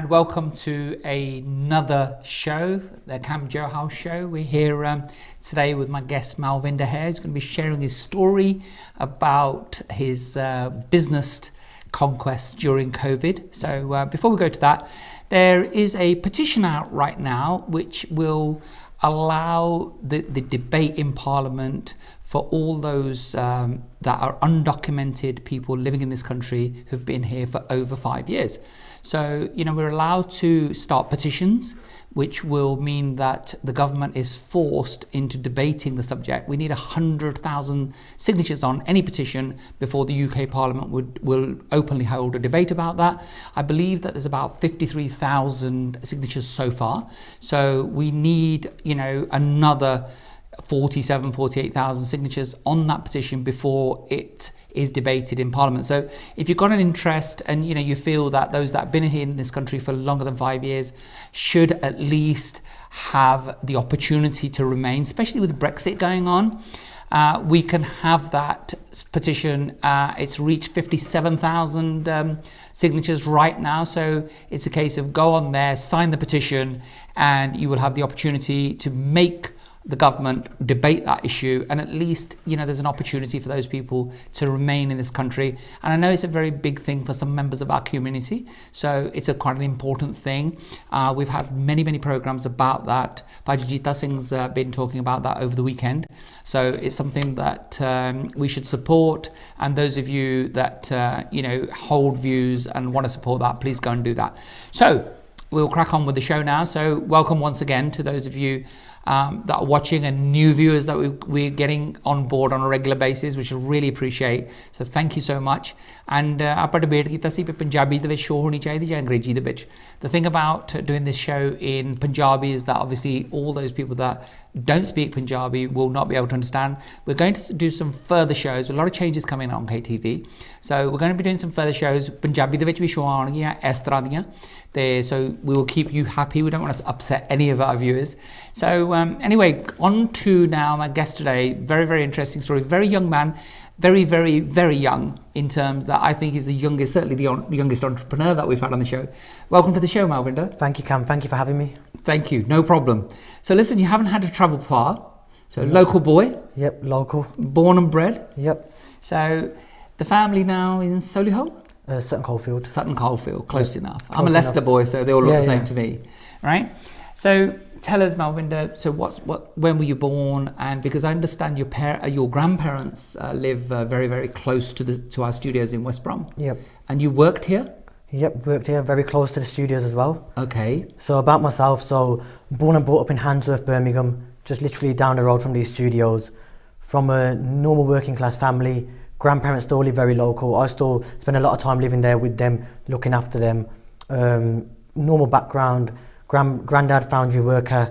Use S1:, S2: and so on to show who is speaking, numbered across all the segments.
S1: And welcome to another show, the Kam Johal Show. We're here today with my guest Malvinder here. He's going to be sharing his story about his business conquest during COVID. So before we go to that, there is a petition out right now which will allow the debate in Parliament for all those that are undocumented people living in this country who've been here for over 5 years. So, we're allowed to start petitions, which will mean that the government is forced into debating the subject. We need 100,000 signatures on any petition before the UK Parliament will openly hold a debate about that. I believe that there's about 53,000 signatures so far. So we need, another 48,000 signatures on that petition before it is debated in Parliament. So if you've got an interest and you feel that those that have been here in this country for longer than 5 years should at least have the opportunity to remain, especially with Brexit going on, we can have that petition. It's reached 57,000 signatures right now. So it's a case of go on there, sign the petition, and you will have the opportunity to make the government debate that issue, and at least there's an opportunity for those people to remain in this country. And I know it's a very big thing for some members of our community, so it's quite an important thing. We've had many programs about that. Fajita Singh's been talking about that over the weekend, so it's something that we should support. And those of you that hold views and want to support that, please go and do that. So we'll crack on with the show now. So welcome once again to those of you that are watching and new viewers that we're getting on board on a regular basis, which I really appreciate. So thank you so much. And ਆਪਾਂ debate ਕੀਤਾ ਸੀ ਕਿ ਪੰਜਾਬੀ ਦੇ ਵਿੱਚ show ਹੋਣੀ ਚਾਹੀਦੀ ਜਾਂ ਅੰਗਰੇਜ਼ੀ ਦੇ ਵਿੱਚ. The thing about doing this show in Punjabi is that obviously all those people that don't speak Punjabi will not be able to understand. We're going to do some further shows with a lot of changes coming on KTV. So we're going to be doing some further shows. Punjabi ਦੇ ਵਿੱਚ ਵੀ show ਆਉਣਗੀਆਂ ਇਸ ਤਰ੍ਹਾਂ ਦੀਆਂ. So we will keep you happy. We don't want to upset any of our viewers. So anyway, on to now my guest today. Very interesting story. Very young man, very young in terms that I think is the youngest, certainly the youngest entrepreneur that we've had on the show. Welcome to the show, Malvinder.
S2: Thank you, Cam. Thank you for having me.
S1: Thank you. No problem. So listen, you haven't had to travel far. So local boy.
S2: Yep, local.
S1: Born and bred.
S2: Yep.
S1: So the family now in Solihull?
S2: Sutton Coldfield.
S1: Sutton Coldfield, close enough. I'm a Leicester boy, so they all look the same to me, right? So tell us, Malvinder. So when were you born? And because I understand your grandparents live very close to our studios in West Brom.
S2: Yep.
S1: And you worked here?
S2: Yep, worked here, very close to the studios as well.
S1: Okay.
S2: So about myself, so born and brought up in Handsworth, Birmingham, just literally down the road from these studios. From a normal working class family. Grandparents still live very local. I still spend a lot of time living there with them, looking after them. Normal background. Granddad foundry worker.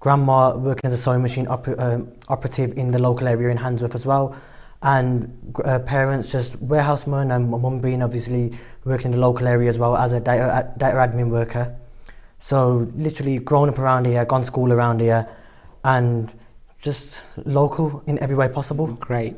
S2: Grandma working as a sewing machine operative in the local area in Handsworth as well. And parents just warehousemen, and my mum being obviously working in the local area as well as a data admin worker. So literally grown up around here, gone to school around here, and just local in every way possible.
S1: Great.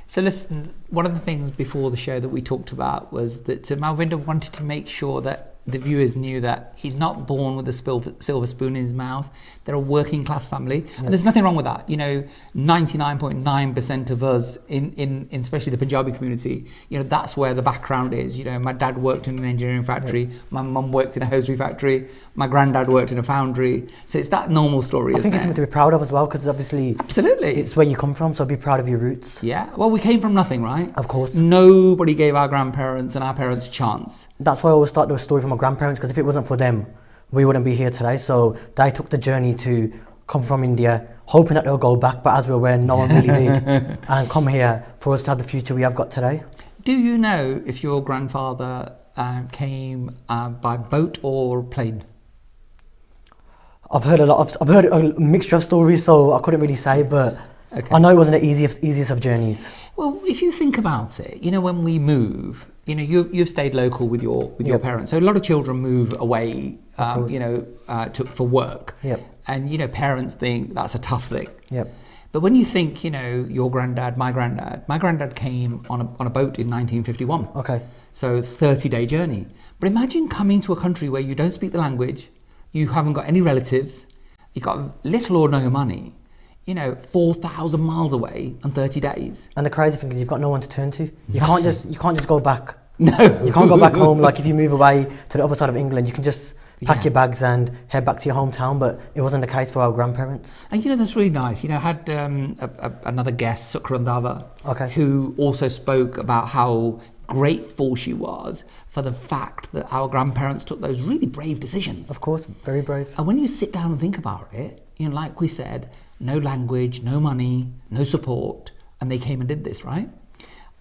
S1: So listen, one of the things before the show that we talked about was that Malvinder wanted to make sure that the viewers knew that he's not born with a silver spoon in his mouth. They're a working class family, and there's nothing wrong with that. 99.9% of us in especially the Punjabi community, that's where the background is. My dad worked in an engineering factory, my mum worked in a hosiery factory, my granddad worked in a foundry. So it's that normal story.
S2: I think it's something to be proud of as well, because obviously,
S1: absolutely,
S2: it's where you come from. So be proud of your roots.
S1: Yeah. Well, we came from nothing, right?
S2: Of course.
S1: Nobody gave our grandparents and our parents a chance.
S2: That's why I always start the story from my grandparents, because if it wasn't for them, we wouldn't be here today. So they took the journey to come from India, hoping that they'll go back, but as we're aware, no one really did, and come here for us to have the future we have got today.
S1: Do you know if your grandfather came by boat or plane?
S2: I've heard a mixture of stories, so I couldn't really say, but okay. I know it wasn't the easiest of journeys.
S1: Well, if you think about it, when we move, you've stayed local with your parents. So a lot of children move away, for work.
S2: Yep.
S1: And, parents think that's a tough thing.
S2: Yep.
S1: But when you think, your granddad, my granddad came on a boat in 1951.
S2: Okay.
S1: So 30-day journey. But imagine coming to a country where you don't speak the language, you haven't got any relatives, you've got little or no money, 4,000 miles away and 30 days.
S2: And the crazy thing is you've got no one to turn to. You can't just go back.
S1: No.
S2: You can't go back home. Like if you move away to the other side of England, you can just pack your bags and head back to your hometown, but it wasn't the case for our grandparents.
S1: And that's really nice. I had another guest, Sukrandava,
S2: Okay.
S1: who also spoke about how grateful she was for the fact that our grandparents took those really brave decisions.
S2: Of course, very brave.
S1: And when you sit down and think about it, like we said, no language, no money, no support, and they came and did this, right?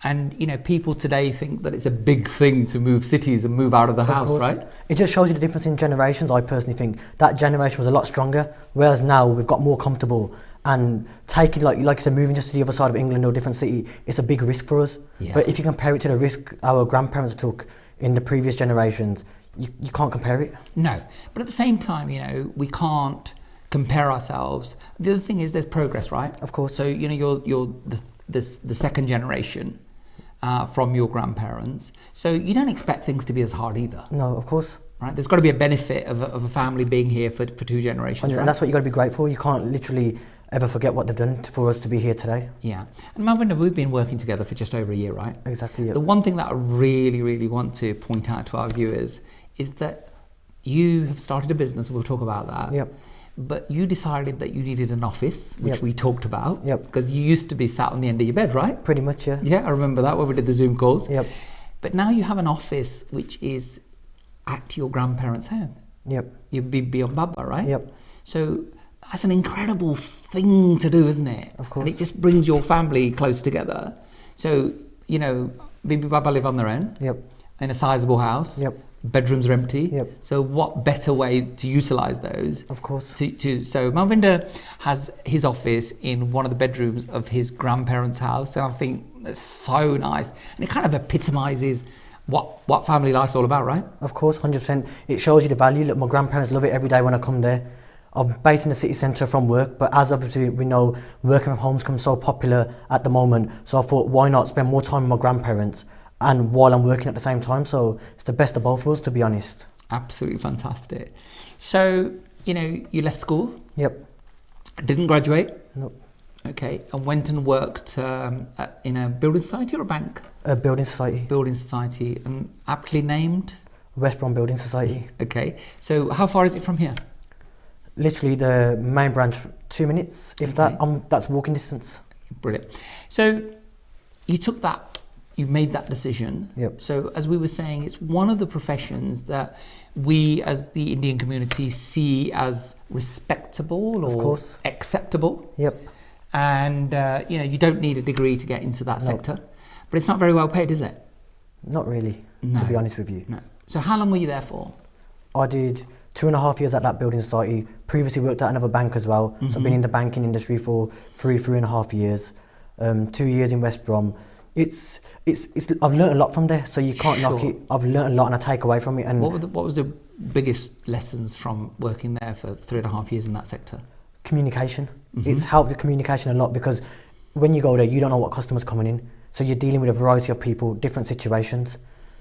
S1: And, people today think that it's a big thing to move cities and move out of the house, right?
S2: It just shows you the difference in generations. I personally think that generation was a lot stronger, whereas now we've got more comfortable, and taking, like you said, moving just to the other side of England or a different city, it's a big risk for us.
S1: Yeah.
S2: But if you compare it to the risk our grandparents took in the previous generations, you can't compare it.
S1: No, but at the same time, we can't compare ourselves. The other thing is there's progress, right?
S2: Of course.
S1: So, you're the second generation from your grandparents. So you don't expect things to be as hard either.
S2: No, of course.
S1: Right? There's got to be a benefit of a family being here for 2 generations.
S2: And
S1: right?
S2: that's what you've got to be grateful for. You can't literally ever forget what they've done for us to be here today.
S1: Yeah. And Malvinder, we've been working together for just over a year, right?
S2: Exactly. Yep.
S1: The one thing that I really, really want to point out to our viewers is that you have started a business, and we'll talk about that.
S2: Yep.
S1: But you decided that you needed an office, which
S2: Yep.
S1: we talked about.
S2: Yep.
S1: Because you used to be sat on the end of your bed, right?
S2: Pretty much, yeah.
S1: Yeah, I remember that when we did the Zoom calls.
S2: Yep.
S1: But now you have an office which is at your grandparents' home.
S2: Yep.
S1: You'd be on Baba, right?
S2: Yep.
S1: So that's an incredible thing to do, isn't it?
S2: Of course.
S1: And it just brings your family close together. So, Bibi Baba live on their own.
S2: Yep.
S1: In a sizable house.
S2: Yep.
S1: Bedrooms are empty.
S2: Yep.
S1: So what better way to utilise those?
S2: Of course.
S1: So Malvinder has his office in one of the bedrooms of his grandparents' house, and I think that's so nice. And it kind of epitomises what family life's all about, right?
S2: Of course, 100%. It shows you the value. Look, my grandparents love it every day when I come there. I'm based in the city centre from work, but as obviously we know, working from home's become so popular at the moment. So I thought, why not spend more time with my grandparents and while I'm working at the same time? So it's the best of both worlds, to be honest.
S1: Absolutely fantastic. So, you left school.
S2: Yep.
S1: Didn't graduate.
S2: Nope.
S1: Okay, and went and worked in a building society or a bank?
S2: A building society.
S1: Building society, and aptly named?
S2: West Brom Building Society.
S1: Okay, so how far is it from here?
S2: Literally the main branch, 2 minutes, if
S1: Okay.
S2: that's walking distance.
S1: Brilliant. So you made that decision.
S2: Yep.
S1: So as we were saying, it's one of the professions that we as the Indian community see as respectable
S2: Of
S1: or
S2: course.
S1: acceptable.
S2: Yep.
S1: And, you don't need a degree to get into that sector. But it's not very well paid, is it?
S2: Not really,
S1: No.
S2: to be honest with you.
S1: No. So how long were you there for?
S2: I did 2.5 years at that building society. Previously worked at another bank as well. So I've been in the banking industry for 3.5 years. 2 years in West Brom. It's I've learnt a lot from there, so you can't knock
S1: Sure.
S2: it. I've learnt a lot and I take away from it. And
S1: What was the biggest lessons from working there for 3.5 years in that sector?
S2: communication. It's helped the communication a lot, because when you go there, you don't know what customers coming in. So you're dealing with a variety of people, different situations.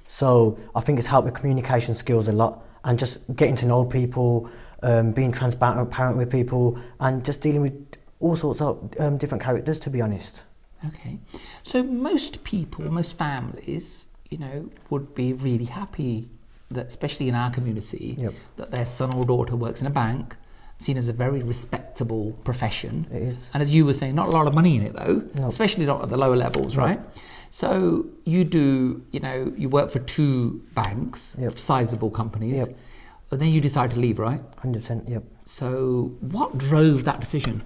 S2: So I think it's helped with communication skills a lot, and just getting to know people, being transparent with people, and just dealing with all sorts of different characters, to be honest.
S1: Okay. So most people, most families, would be really happy that, especially in our community,
S2: Yep.
S1: that their son or daughter works in a bank, seen as a very respectable profession.
S2: It is.
S1: And as you were saying, not a lot of money in it though,
S2: No.
S1: especially not at the lower levels,
S2: No.
S1: right? So you work for 2 banks,
S2: Yep.
S1: sizable companies,
S2: Yep.
S1: and then you decide to leave, right?
S2: 100%, yep.
S1: So what drove that decision?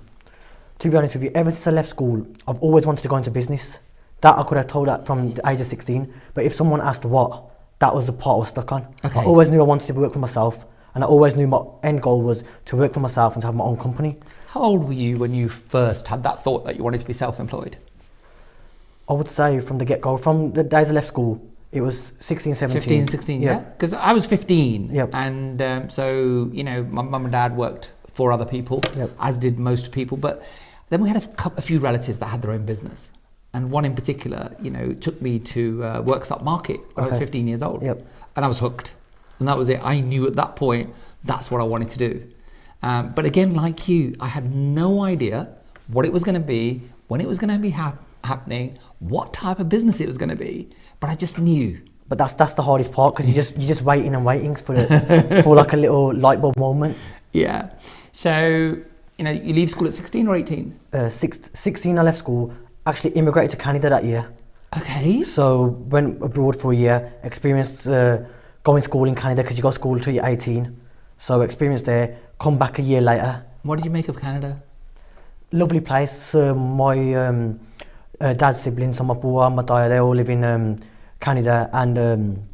S2: To be honest with you, ever since I left school, I've always wanted to go into business. That I could have told that from the age of 16. But if someone asked what, that was the part I was stuck on.
S1: Okay.
S2: I always knew I wanted to work for myself. And I always knew my end goal was to work for myself and to have my own company.
S1: How old were you when you first had that thought that you wanted to be self-employed?
S2: I would say from the get-go, from the days I left school, it was 16, 17.
S1: 15, 16, yeah? Because I was 15.
S2: Yep.
S1: And so, my mum and dad worked for other people,
S2: Yep.
S1: as did most people. But, Then we had a few relatives that had their own business. And one in particular, took me to Worksop Market when I was 15 years old.
S2: Yep.
S1: And I was hooked. And that was it. I knew at that point, that's what I wanted to do. But again, like you, I had no idea what it was going to be, when it was going to be happening, what type of business it was going to be. But I just knew. But
S2: that's the hardest part, because you're just waiting and waiting for like a little light bulb moment.
S1: Yeah. So, you leave school at 16 or 18?
S2: 16 I left school, actually immigrated to Canada that year.
S1: Okay.
S2: So went abroad for a year, experienced going to school in Canada, because you go to school till you're 18. So experienced there, come back a year later.
S1: What did you make of Canada?
S2: Lovely place. My dad's siblings, so my brother and my dad, they all live in Canada, and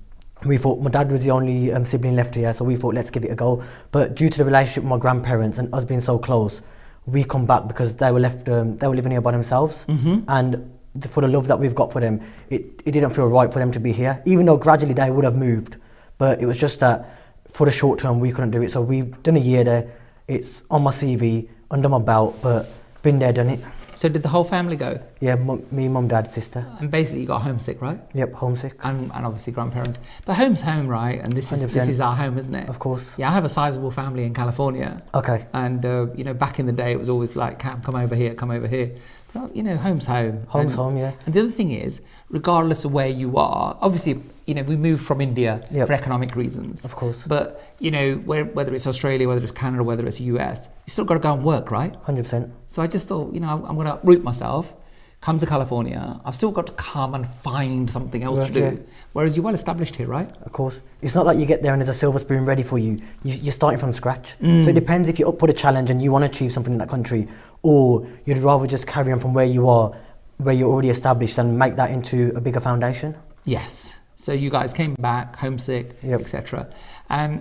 S2: we thought, my dad was the only sibling left here, so we thought, let's give it a go. But due to the relationship with my grandparents and us being so close, we come back because they were living here by themselves.
S1: Mm-hmm.
S2: And for the love that we've got for them, it didn't feel right for them to be here, even though gradually they would have moved. But it was just that for the short term we couldn't do it, so we've done a year there. It's on my CV, under my belt, but been there, done it.
S1: So did the whole family go?
S2: Yeah, me, mum, dad, sister.
S1: And basically you got homesick, right?
S2: Yep, homesick.
S1: And obviously grandparents. But home's home, right? And this is our home, isn't it?
S2: Of course.
S1: Yeah, I have a sizable family in California.
S2: Okay.
S1: And, back in the day it was always like, Cam, come over here. But, home's home.
S2: Home's home, yeah.
S1: And the other thing is, regardless of where you are, obviously, we moved from India for economic reasons.
S2: Of course.
S1: But, whether it's Australia, whether it's Canada, whether it's US, you still got to go and work, right?
S2: 100%.
S1: So I just thought, I'm going to uproot myself, come to California. I've still got to come and find something else to do.
S2: Yeah.
S1: Whereas you're well established here, right?
S2: Of course. It's not like you get there and there's a silver spoon ready for you. You're starting from scratch. So it depends if you're up for the challenge and you want to achieve something in that country, or you'd rather just carry on from where you are, where you're already established, and make that into a bigger foundation.
S1: Yes. So you guys came back, homesick, etc.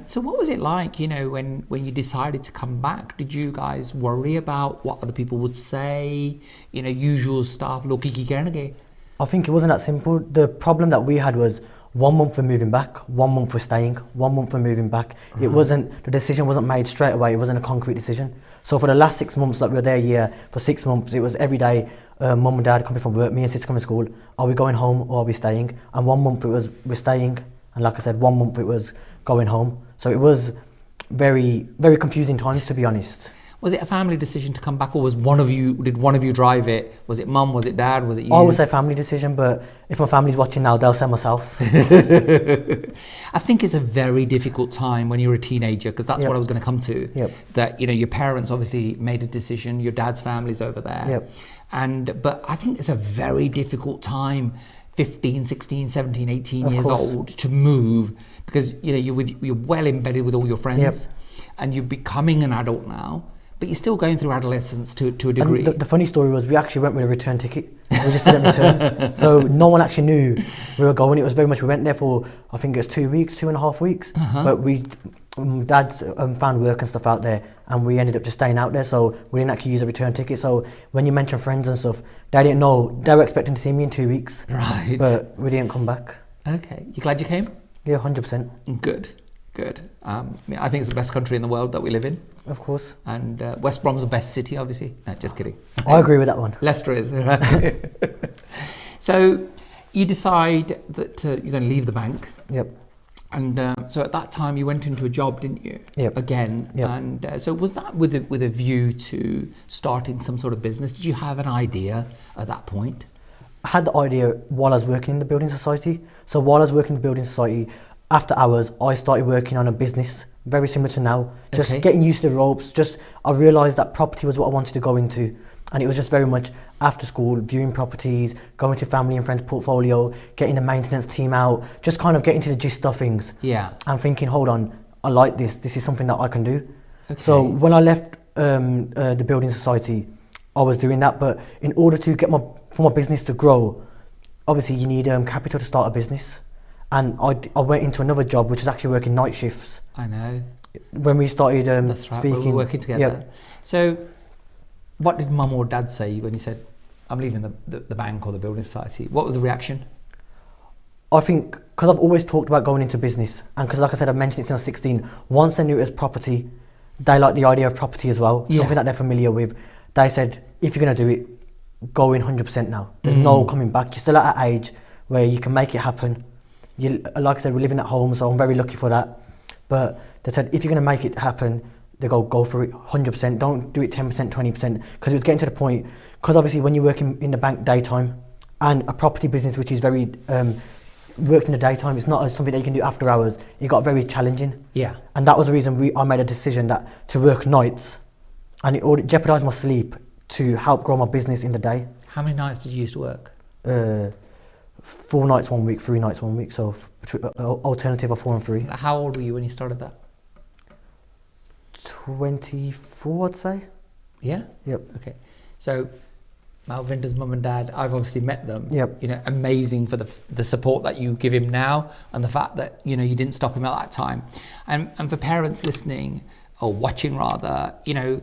S1: So what was it like, when you decided to come back? Did you guys worry about what other people would say? Usual stuff.
S2: I think it wasn't that simple. The problem that we had was 1 month we're moving back, 1 month we're staying, 1 month we're moving back. It wasn't, the decision wasn't made straight away. It wasn't a concrete decision. So for the last 6 months, like we were there a year, for 6 months, it was every day, mum and dad coming from work, me and sister coming to school. Are we going home or are we staying? And 1 month it was, we're staying. And like I said, 1 month it was going home. So it was very, very confusing times, to be honest.
S1: Was it a family decision to come back, or did one of you drive it? Was it mum, was it dad, was it you?
S2: I would say family decision, but if my family's watching now, they'll say myself.
S1: I think it's a very difficult time when you're a teenager, because that's what I was going to come to.
S2: Yep.
S1: That, your parents obviously made a decision, your dad's family's over there.
S2: Yep.
S1: But I think it's a very difficult time, 15, 16, 17, 18 years old, to move, because, you're well embedded with all your friends, and you're becoming an adult now. But you're still going through adolescence to a degree.
S2: And the funny story was, we actually went with a return ticket. We just didn't return. So no one actually knew we were going. It was very much, we went there for, I think it was 2 weeks, 2.5 weeks. But Dad's found work and stuff out there, and we ended up just staying out there. So we didn't actually use a return ticket. So when you mention friends and stuff, they didn't know. They were expecting to see me in 2 weeks.
S1: Right.
S2: But we didn't come back.
S1: Okay. You glad you came?
S2: Yeah, 100%.
S1: Good. I think it's the best country in the world that we live in.
S2: Of course.
S1: And West Brom's the best city, obviously. No, just kidding.
S2: I agree with that one.
S1: Leicester is. Right? So you decide that you're going to leave the bank.
S2: Yep.
S1: And so at that time you went into a job, didn't you?
S2: Yep.
S1: Again.
S2: Yep.
S1: And so was that with a view to starting some sort of business? Did you have an idea at that point?
S2: I had the idea while I was working in the building society. So while I was working in the building society, after hours, I started working on a business very similar to now. Just getting used to the ropes. I realised that property was what I wanted to go into. And it was just very much after school, viewing properties, going to family and friends' portfolio, getting the maintenance team out, just kind of getting to the gist of things.
S1: Yeah.
S2: And thinking, hold on, I like this. This is something that I can do. Okay. So when I left the building society, I was doing that. But in order to for my business to grow, obviously you need capital to start a business. And I went into another job, which was actually working night shifts.
S1: I know.
S2: When we started
S1: That's right,
S2: speaking.
S1: we were working together. Yep. So what did mum or dad say when you said, I'm leaving the bank or the building society? What was the reaction?
S2: I think, because I've always talked about going into business, and because like I said, I've mentioned it since I was 16, once they knew it was property, they like the idea of property as well, something that they're familiar with. They said, if you're going to do it, go in 100% now. There's no coming back. You're still at that age where you can make it happen. Like I said, we're living at home, so I'm very lucky for that. But they said, if you're going to make it happen, they go for it 100%. Don't do it 10%, 20%. Because it was getting to the point, because obviously when you're working in the bank daytime and a property business, which is very, worked in the daytime, it's not something that you can do after hours. It got very challenging.
S1: Yeah.
S2: And that was the reason I made a decision that to work nights, and it would jeopardise my sleep to help grow my business in the day.
S1: How many nights did you used to work?
S2: 4 nights 1 week, 3 nights 1 week, so alternative of 4 and 3.
S1: How old were you when you started that?
S2: 24, I'd say.
S1: Yeah?
S2: Yep.
S1: Okay. So Malvinder's mum and dad, I've obviously met them.
S2: Yep.
S1: You know, amazing for the support that you give him now, and the fact that, you know, you didn't stop him at that time. And for parents listening, or watching rather, you know,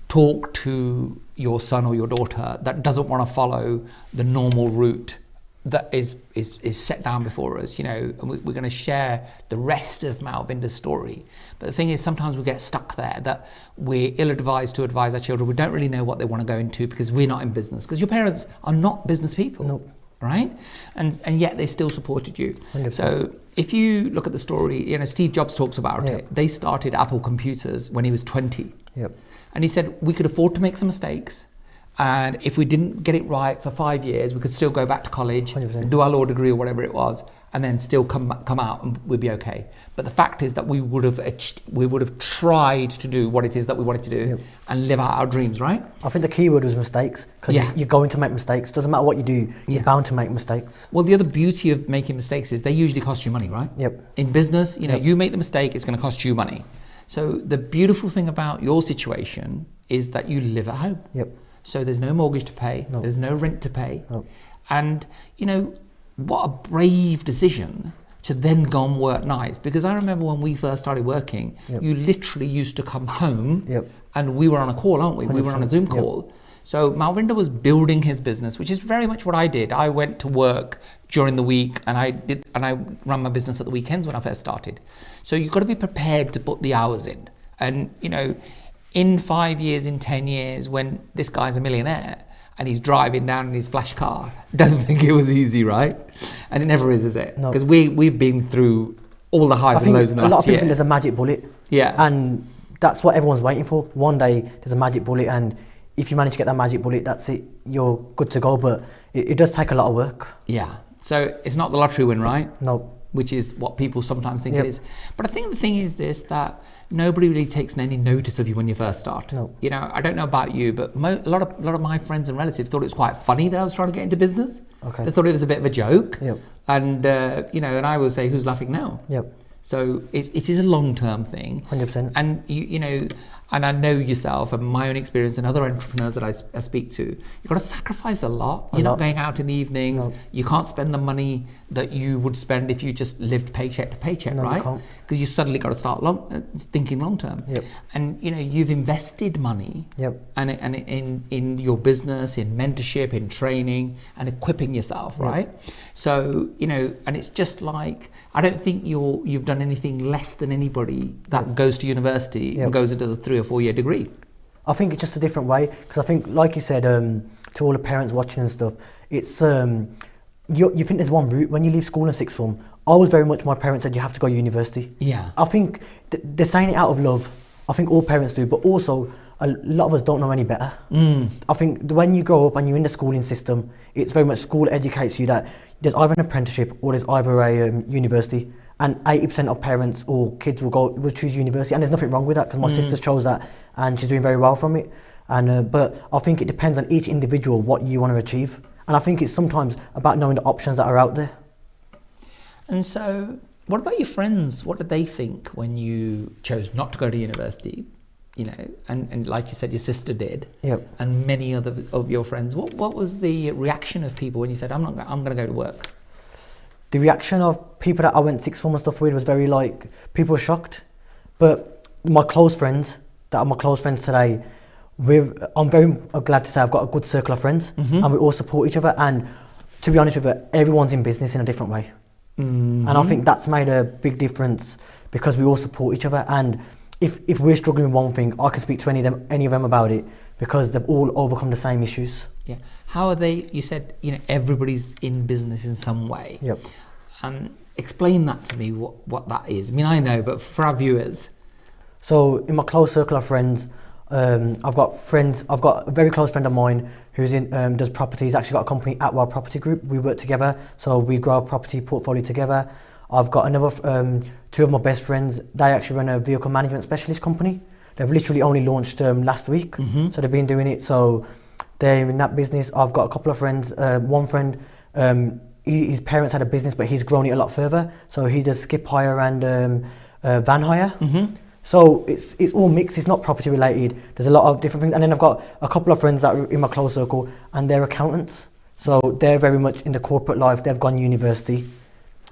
S1: talk to your son or your daughter that doesn't want to follow the normal route that is set down before us, you know, and we're going to share the rest of Malvinder's story. But the thing is, sometimes we get stuck there, that we're ill-advised to advise our children. We don't really know what they want to go into because we're not in business, because your parents are not business people.
S2: Nope.
S1: Right? And yet they still supported you.
S2: 100%.
S1: So if you look at the story, you know, Steve Jobs talks about it. They started Apple Computers when he was 20.
S2: Yep.
S1: And he said, we could afford to make some mistakes. And if we didn't get it right for 5 years, we could still go back to college,
S2: 100%.
S1: do our law degree or whatever it was, and then still come out and we'd be okay. But the fact is that we would have tried to do what it is that we wanted to do and live out our dreams, right?
S2: I think the key word was mistakes, because you're going to make mistakes. Doesn't matter what you do, you're bound to make mistakes.
S1: Well, the other beauty of making mistakes is they usually cost you money, right?
S2: Yep.
S1: In business, you know, you make the mistake, it's going to cost you money. So the beautiful thing about your situation is that you live at home.
S2: Yep.
S1: So there's no mortgage to pay, there's no rent to pay. And, you know, what a brave decision to then go and work nights. Because I remember when we first started working, you literally used to come home and we were on a call, aren't we?
S2: 100%.
S1: We were on a Zoom call. So Malvinder was building his business, which is very much what I did. I went to work during the week and I ran my business at the weekends when I first started. So you've got to be prepared to put the hours in. And, you know, in 5 years, in 10 years, when this guy's a millionaire and he's driving down in his flash car, don't think it was easy, right? And it never is it?
S2: No.
S1: Because we've been through all the highs and lows in the last year.
S2: A lot of people think there's a magic bullet.
S1: Yeah.
S2: And that's what everyone's waiting for. One day there's a magic bullet, and if you manage to get that magic bullet, that's it. You're good to go. But it does take a lot of work.
S1: Yeah. So it's not the lottery win, right?
S2: No.
S1: Which is what people sometimes think it is. But I think the thing is this, that nobody really takes any notice of you when you first start.
S2: No.
S1: You know, I don't know about you, but a lot of my friends and relatives thought it was quite funny that I was trying to get into business.
S2: Okay.
S1: They thought it was a bit of a joke.
S2: Yep.
S1: And, you know, and I would say, who's laughing now?
S2: Yep.
S1: So it is a long-term thing.
S2: 100%.
S1: And, you know, and I know yourself and my own experience and other entrepreneurs that I speak to, you've got to sacrifice a lot. You're not going out in the evenings.
S2: No.
S1: You can't spend the money that you would spend if you just lived paycheck to paycheck,
S2: No,
S1: right?
S2: you can't.
S1: Because you suddenly got to start thinking long-term.
S2: Yep.
S1: And, you know, you've invested money and in your business, in mentorship, in training and equipping yourself, right? So, you know, and it's just like, I don't think you've done anything less than anybody that goes to university and goes and does a 3 or 4 year degree.
S2: I think it's just a different way, because I think, like you said, to all the parents watching and stuff, it's you think there's one route when you leave school in sixth form. I was very much, my parents said you have to go to university.
S1: Yeah.
S2: I think they're saying it out of love. I think all parents do, but also a lot of us don't know any better. I think when you grow up and you're in the schooling system, it's very much school educates you that there's either an apprenticeship or there's either a university. And 80% of parents or kids will choose university, and there's nothing wrong with that, because my sister chose that and she's doing very well from it. And but I think it depends on each individual what you want to achieve, and I think it's sometimes about knowing the options that are out there.
S1: And so, what about your friends? What did they think when you chose not to go to university? You know, and like you said, your sister did, and many other of your friends. What was the reaction of people when you said, I'm going to go to work?
S2: The reaction of people that I went sixth form and stuff with was very, like, people were shocked. But my close friends, that are my close friends today, I'm very glad to say I've got a good circle of friends, and we all support each other. And to be honest with you, everyone's in business in a different way. And I think that's made a big difference, because we all support each other. And if we're struggling with one thing, I can speak to any of them about it. because they've all overcome the same issues.
S1: Yeah. How are they? You said, everybody's in business in some way.
S2: Yep.
S1: Explain that to me, what that is. I mean, I know, but for our viewers.
S2: So in my close circle of friends, I've got a very close friend of mine who's does property. He's actually got a company, Atwell Property Group. We work together, so we grow our property portfolio together. I've got another, two of my best friends. They actually run a vehicle management specialist company. They've literally only launched last week, so they've been doing it. So they're in that business. I've got a couple of friends. One friend, his parents had a business, but he's grown it a lot further. So he does skip hire and van hire. So it's all mixed. It's not property related. There's a lot of different things. And then I've got a couple of friends that are in my close circle, and they're accountants. So they're very much in the corporate life. They've gone university.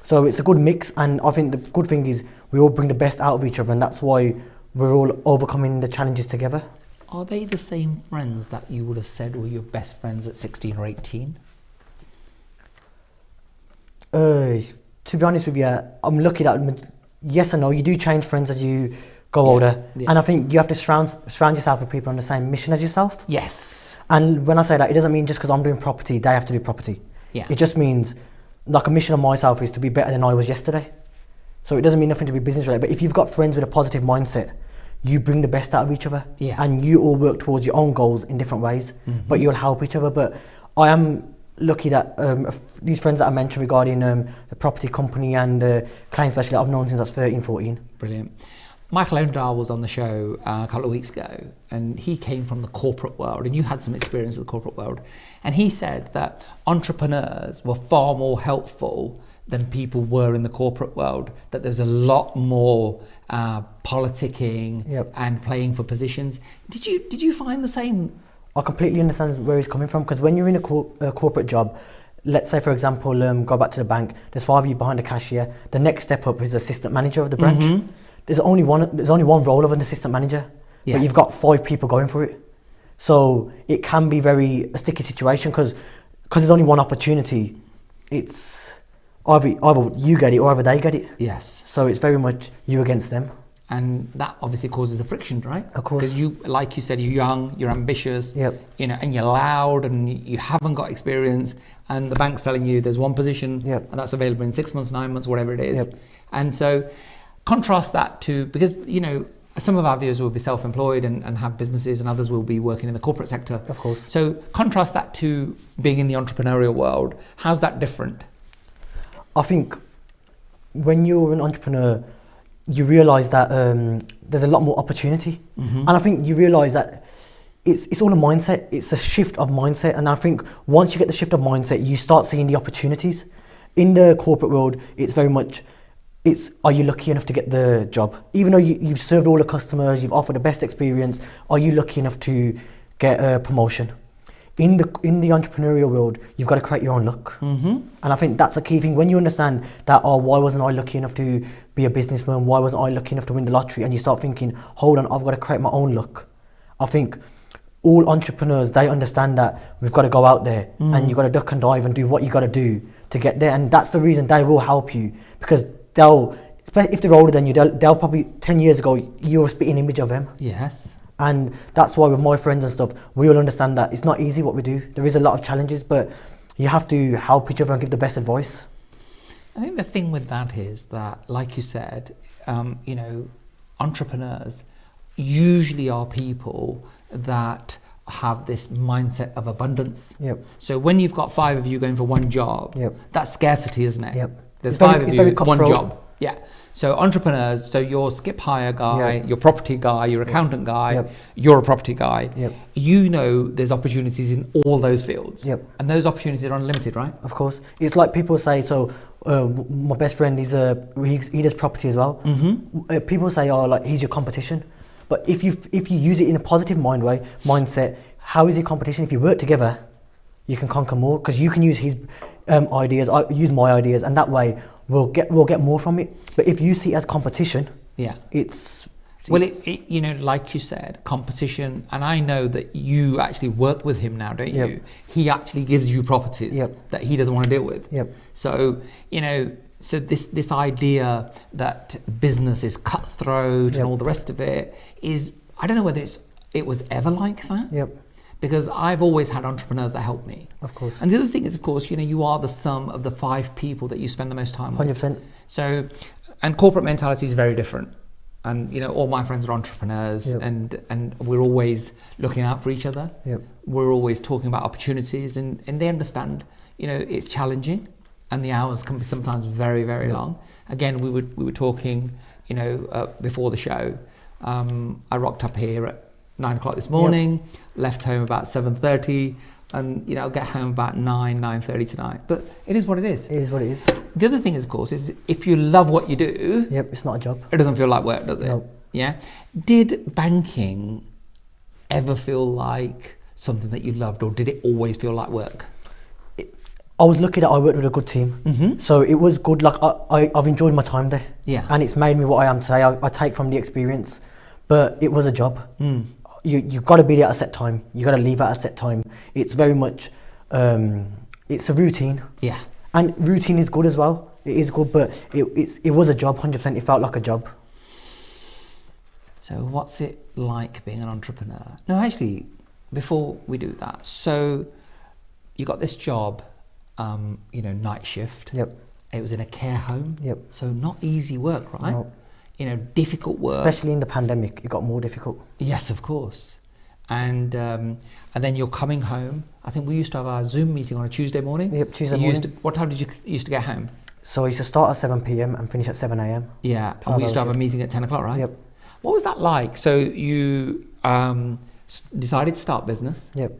S2: So it's a good mix. And I think the good thing is we all bring the best out of each other, and that's why we're all overcoming the challenges together.
S1: Are they the same friends that you would have said were your best friends at 16 or 18?
S2: To be honest with you, I'm lucky that yes and no. You do change friends as you go older, and I think you have to surround yourself with people on the same mission as yourself.
S1: Yes.
S2: And when I say that, it doesn't mean just because I'm doing property, they have to do property.
S1: Yeah.
S2: It just means like a mission of myself is to be better than I was yesterday. So it doesn't mean nothing to be business related. But if you've got friends with a positive mindset, you bring the best out of each other, and you all work towards your own goals in different ways. But you'll help each other. But I am lucky that these friends that I mentioned regarding the property company and claim specialist, I've known since I was 13, 14.
S1: Brilliant. Michael Ondar was on the show a couple of weeks ago, and he came from the corporate world, and you had some experience in the corporate world, and he said that entrepreneurs were far more helpful than people were in the corporate world, that there's a lot more politicking and playing for positions. Did you find the same?
S2: I completely understand where he's coming from, because when you're in a corporate job, let's say for example, go back to the bank, there's 5 of you behind the cashier, the next step up is assistant manager of the branch. There's only one role of an assistant manager, but you've got 5 people going for it. So it can be a sticky situation, because there's only one opportunity. It's either you get it or either they get it.
S1: Yes.
S2: So it's very much you against them.
S1: And that obviously causes the friction, right?
S2: Of course.
S1: Because you, like you said, you're young, you're ambitious,
S2: Yep.
S1: And you're loud, and you haven't got experience, and the bank's telling you there's one position,
S2: Yep.
S1: and that's available in 6 months, 9 months, whatever it is.
S2: Yep.
S1: And so contrast that to, because, some of our viewers will be self-employed and have businesses, and others will be working in the corporate sector.
S2: Of course.
S1: So contrast that to being in the entrepreneurial world. How's that different?
S2: I think when you're an entrepreneur, you realise that there's a lot more opportunity. And I think you realise that it's all a mindset. It's a shift of mindset. And I think once you get the shift of mindset, you start seeing the opportunities. In the corporate world, it's very much, are you lucky enough to get the job? Even though you've served all the customers, you've offered the best experience, are you lucky enough to get a promotion? In the entrepreneurial world, you've got to create your own luck. And I think that's a key thing. When you understand that, why wasn't I lucky enough to be a businessman? Why wasn't I lucky enough to win the lottery? And you start thinking, hold on, I've got to create my own luck. I think all entrepreneurs, they understand that we've got to go out there and you've got to duck and dive and do what you got to do to get there. And that's the reason they will help you, because if they're older than you, they'll probably 10 years ago, you're a spitting image of them.
S1: Yes.
S2: And that's why with my friends and stuff, we all understand that it's not easy what we do. There is a lot of challenges, but you have to help each other and give the best advice.
S1: I think the thing with that is that, like you said, entrepreneurs usually are people that have this mindset of abundance.
S2: Yep.
S1: So when you've got 5 of you going for one job, that's scarcity, isn't it?
S2: Yep.
S1: There's 5 of you, one job. Yeah. So entrepreneurs, so your skip hire guy, your property guy, your accountant guy, you're a property guy. There's opportunities in all those fields. And those opportunities are unlimited, right?
S2: Of course. It's like people say, so my best friend, he does property as well. People say, he's your competition. But if you use it in a positive mindset, how is your competition? If you work together, you can conquer more, because you can use his ideas, I use my ideas, and that way we'll get more from it. But if you see it as competition, it's
S1: like you said, competition. And I know that you actually work with him now, don't you? He actually gives you properties that he doesn't want to deal with. So so this idea that business is cutthroat and all the rest of it is, I don't know whether it's it was ever like that.
S2: Yep.
S1: Because I've always had entrepreneurs that help me.
S2: Of course.
S1: And the other thing is, of course, you are the sum of the 5 people that you spend the most time with.
S2: 100%.
S1: So, and corporate mentality is very different. And, all my friends are entrepreneurs,
S2: Yep.
S1: and we're always looking out for each other.
S2: Yep.
S1: We're always talking about opportunities, and they understand, it's challenging, and the hours can be sometimes very, very long. Again, we were talking, before the show. I rocked up here at 9 o'clock this morning, left home about 7:30, and I'll get home about 9:30 tonight. But it is what it is.
S2: It is what it is.
S1: The other thing is, of course, is if you love what you do,
S2: Yep, it's not a job.
S1: it doesn't feel like work, does it?
S2: No.
S1: Yeah. Did banking ever feel like something that you loved, or did it always feel like work?
S2: I was lucky that I worked with a good team, so it was good. Like I've enjoyed my time there, and it's made me what I am today. I take from the experience, but it was a job. You've got to be there at a set time. You got to leave at a set time. It's very much, it's a routine. Yeah, and routine is good as well. It is good, but it was a job. 100%. It felt like a job.
S1: So what's it like being an entrepreneur? No, actually, before we do that, so you got this job. Night shift.
S2: Yep.
S1: It was in a care home.
S2: Yep.
S1: So not easy work, right?
S2: No.
S1: Difficult work.
S2: Especially in the pandemic, it got more difficult.
S1: Yes, of course. And then you're coming home. I think we used to have our Zoom meeting on a Tuesday morning.
S2: Yep, Tuesday morning.
S1: What time did you used to get home?
S2: So I used to start at 7 p.m. and finish at 7 a.m.
S1: Yeah, and we used to have a meeting at 10 o'clock, right?
S2: Yep.
S1: What was that like? So you decided to start business.
S2: Yep.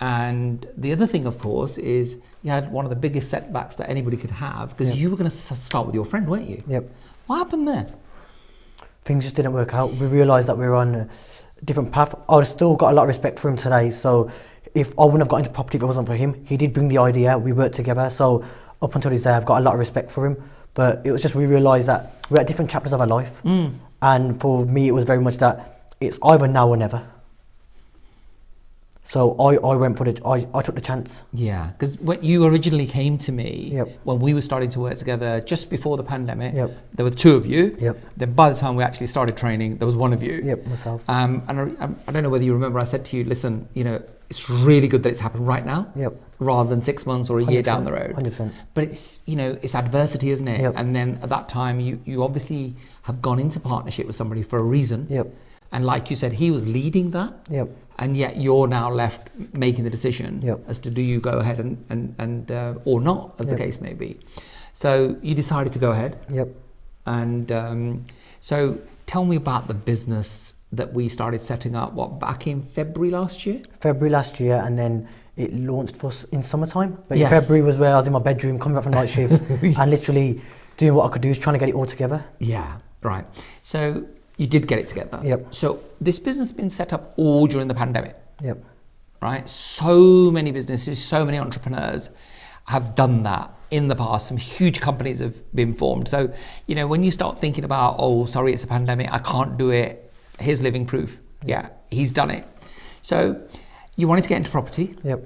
S1: And the other thing, of course, is you had one of the biggest setbacks that anybody could have, because you were going to start with your friend, weren't you?
S2: Yep.
S1: What happened there?
S2: Things just didn't work out. We realised that we were on a different path. I've still got a lot of respect for him today. So if I wouldn't have got into property if it wasn't for him, he did bring the idea. We worked together. So up until this day, I've got a lot of respect for him. But it was just we realised that we're at different chapters of our life. And for me, it was very much that it's either now or never. So I went for I took the chance.
S1: Yeah, because when you originally came to me,
S2: Yep.
S1: when we were starting to work together just before the pandemic,
S2: Yep.
S1: there were 2 of you.
S2: Yep.
S1: Then by the time we actually started training, there was 1 of you.
S2: Yep, myself.
S1: And I don't know whether you remember, I said to you, listen, it's really good that it's happened right now,
S2: Yep.
S1: rather than 6 months or a year down the road.
S2: 100%.
S1: But it's, it's adversity, isn't it?
S2: Yep.
S1: And then at that time, you obviously have gone into partnership with somebody for a reason.
S2: Yep.
S1: And like you said, he was leading that.
S2: Yep.
S1: And yet you're now left making the decision
S2: Yep.
S1: as to do you go ahead and or not, as the case may be. So you decided to go ahead.
S2: Yep.
S1: And so tell me about the business that we started setting up, back in February last year?
S2: February last year, and then it launched for us in summertime. But
S1: Yes.
S2: February was where I was in my bedroom, coming back from night shift, and literally doing what I could do, trying to get it all together.
S1: Yeah, right. So you did get it together.
S2: Yep.
S1: So this business has been set up all during the pandemic.
S2: Yep.
S1: Right? So many businesses, so many entrepreneurs have done that in the past. Some huge companies have been formed. So, when you start thinking about, oh, sorry, it's a pandemic, I can't do it, here's living proof. Yeah, he's done it. So you wanted to get into property.
S2: Yep.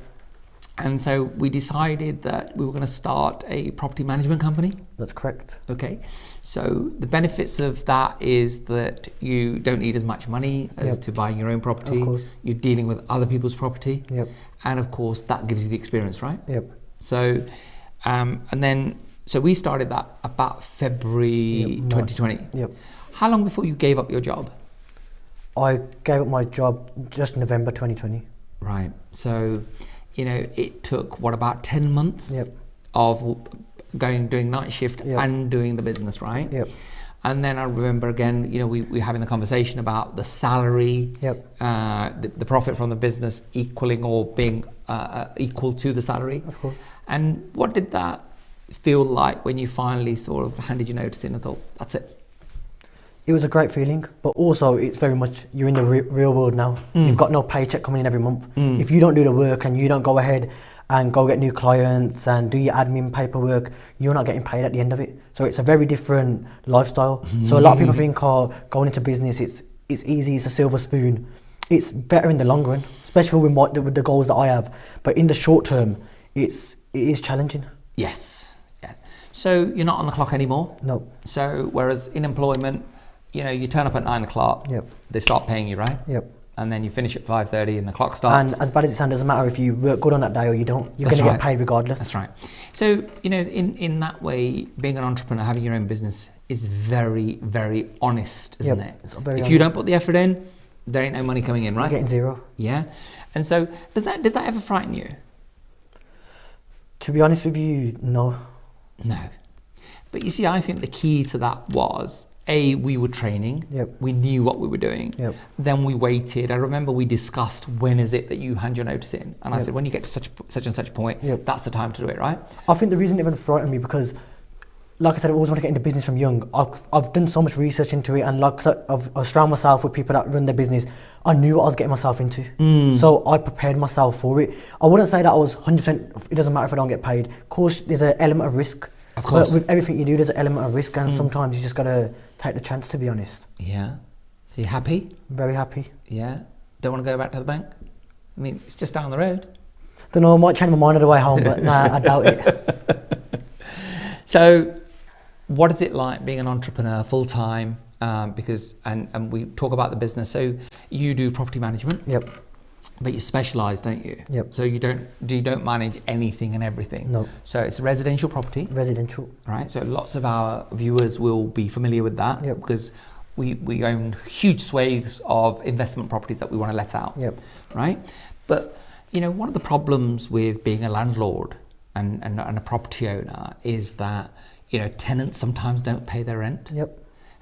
S1: And so we decided that we were going to start a property management company.
S2: That's correct.
S1: Okay. So the benefits of that is that you don't need as much money as to buying your own property.
S2: Of course.
S1: You're dealing with other people's property.
S2: Yep.
S1: And of course, that gives you the experience, right?
S2: Yep.
S1: So, so we started that about February 2020.
S2: Yep.
S1: How long before you gave up your job?
S2: I gave up my job just November 2020.
S1: Right. So, it took about 10 months
S2: Yep.
S1: of doing night shift and doing the business, right?
S2: Yep.
S1: And then I remember again, we were having the conversation about the salary,
S2: Yep.
S1: the profit from the business equaling or being equal to the salary.
S2: Of course.
S1: And what did that feel like when you finally sort of handed your notice in and thought, that's it?
S2: It was a great feeling, but also it's very much, you're in the real world now. You've got no paycheck coming in every month. If you don't do the work and you don't go ahead and go get new clients and do your admin paperwork, you're not getting paid at the end of it. So it's a very different lifestyle. So a lot of people think, going into business, it's easy, it's a silver spoon. It's better in the long run, especially with the goals that I have. But in the short term, it is challenging.
S1: Yes. So you're not on the clock anymore?
S2: No.
S1: So whereas in employment, you turn up at 9 o'clock,
S2: Yep.
S1: they start paying you, right?
S2: Yep.
S1: and then you finish at 5:30 and the clock stops.
S2: And as bad as it sounds, doesn't matter if you work good on that day or you don't. You're going to get paid regardless.
S1: That's right. So, in that way, being an entrepreneur, having your own business is very, very honest, isn't it?
S2: It's very
S1: if
S2: honest.
S1: you don't put the effort in, there ain't no money coming in, right?
S2: You're getting zero.
S1: Yeah. And so, did that ever frighten you?
S2: To be honest with you, no.
S1: No. But you see, I think the key to that was, we were training.
S2: Yep.
S1: We knew what we were doing.
S2: Yep.
S1: Then we waited. I remember we discussed, when is it that you hand your notice in? And I said, when you get to such and such point, that's the time to do it, right?
S2: I think the reason it even frightened me because, like I said, I always want to get into business from young. I've done so much research into it, and like I've surrounded myself with people that run their business. I knew what I was getting myself into, so I prepared myself for it. I wouldn't say that I was 100%. It doesn't matter if I don't get paid. Of course, there's an element of risk.
S1: Of course.
S2: But with everything you do, there's an element of risk, and sometimes you just gotta take the chance. To be honest.
S1: Yeah. So you happy?
S2: Very happy.
S1: Yeah. Don't want to go back to the bank? I mean, it's just down the road.
S2: Don't know. I might change my mind on the way home, but nah, I doubt it.
S1: So, what is it like being an entrepreneur full time? Because we talk about the business. So you do property management.
S2: Yep.
S1: But you specialise, don't you?
S2: Yep.
S1: So you don't manage anything and everything.
S2: No.
S1: So it's residential property.
S2: Residential.
S1: Right. So lots of our viewers will be familiar with that.
S2: Yep.
S1: Because we own huge swathes of investment properties that we want to let out.
S2: Yep.
S1: Right. But one of the problems with being a landlord and a property owner is that tenants sometimes don't pay their rent.
S2: Yep.